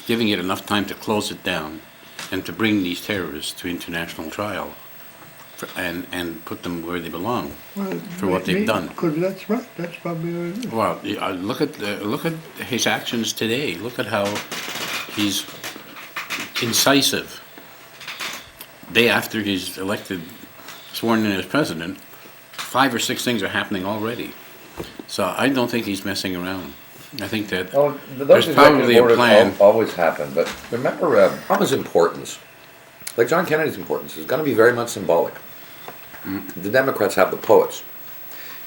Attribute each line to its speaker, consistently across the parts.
Speaker 1: giving it enough time to close it down and to bring these terrorists to international trial and put them where they belong for what they've done.
Speaker 2: That's right. That's probably what it is.
Speaker 1: Well, look at his actions today. Look at how he's incisive. Day after he's elected, sworn in as president, 5 or 6 things are happening already. So I don't think he's messing around. I think that there's probably a plan.
Speaker 3: Always happen, but remember Obama's importance, like John Kennedy's importance, is going to be very much symbolic. The Democrats have the poets,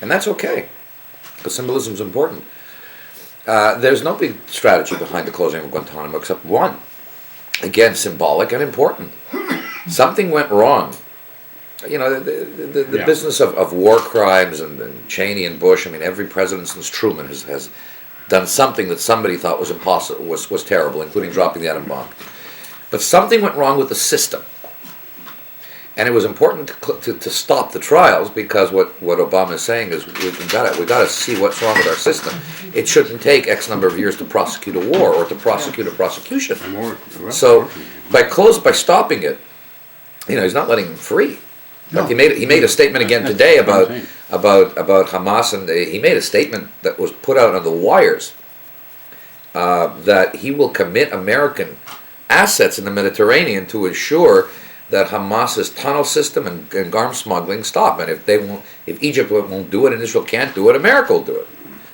Speaker 3: and that's okay, because symbolism is important. There's no big strategy behind the closing of Guantanamo except one. Again, symbolic and important. Something went wrong. You know, the business of war crimes and Cheney and Bush, I mean, every president since Truman has done something that somebody thought was impossible, was terrible, including dropping the atom bomb. But something went wrong with the system. And it was important to stop the trials, because what Obama is saying is we got to see what's wrong with our system. It shouldn't take X number of years to prosecute a war or to prosecute a prosecution. So by stopping it, you know, he's not letting them free. No. He made a statement again today about Hamas, and he made a statement that was put out on the wires that he will commit American assets in the Mediterranean to ensure that Hamas's tunnel system and arms smuggling stop. And if Egypt won't do it and Israel can't do it, America will do it.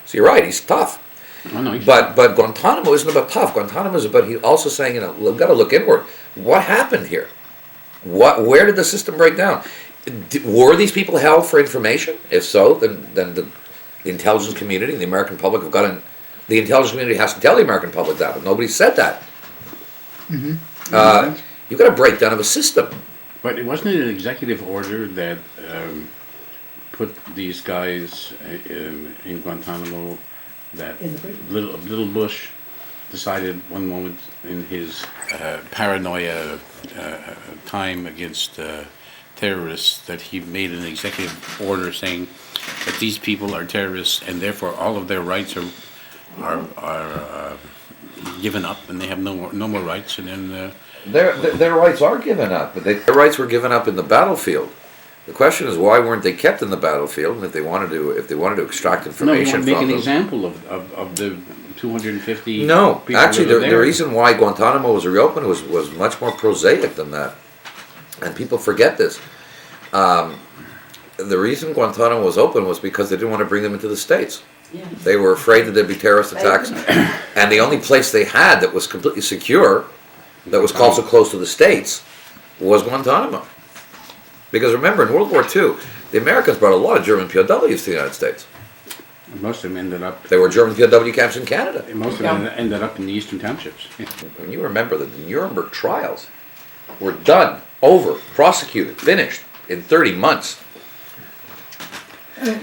Speaker 3: So you're right, he's tough. But Guantanamo isn't about tough. Guantanamo is about, he's also saying, you know, we've got to look inward. What happened here? Where did the system break down? Were these people held for information? If so, then the intelligence community, the American public have gotten. The intelligence community has to tell the American public that, but nobody said that. You've got a breakdown of a system.
Speaker 1: But wasn't it an executive order that put these guys in Guantanamo? That little Bush decided one moment in his paranoia time against terrorists that he made an executive order saying that these people are terrorists and therefore all of their rights are given up and they have no more rights, and then
Speaker 3: their rights are given up, but their rights were given up in the battlefield. The question is, why weren't they kept in the battlefield? And if they wanted to extract information,
Speaker 1: make an example of the 250.
Speaker 3: No, actually, the reason why Guantanamo was reopened was much more prosaic than that, and people forget this. The reason Guantanamo was open was because they didn't want to bring them into the States. Yeah. They were afraid that there'd be terrorist attacks, and the only place they had that was completely secure, that was also close to the States, was Guantanamo. Because remember, in World War II, the Americans brought a lot of German POWs to the United States.
Speaker 1: Most of them ended up.
Speaker 3: They were German POW camps in Canada.
Speaker 1: Most of them ended up in the eastern townships.
Speaker 3: When you remember that the Nuremberg trials were done, over, prosecuted, finished in 30 months.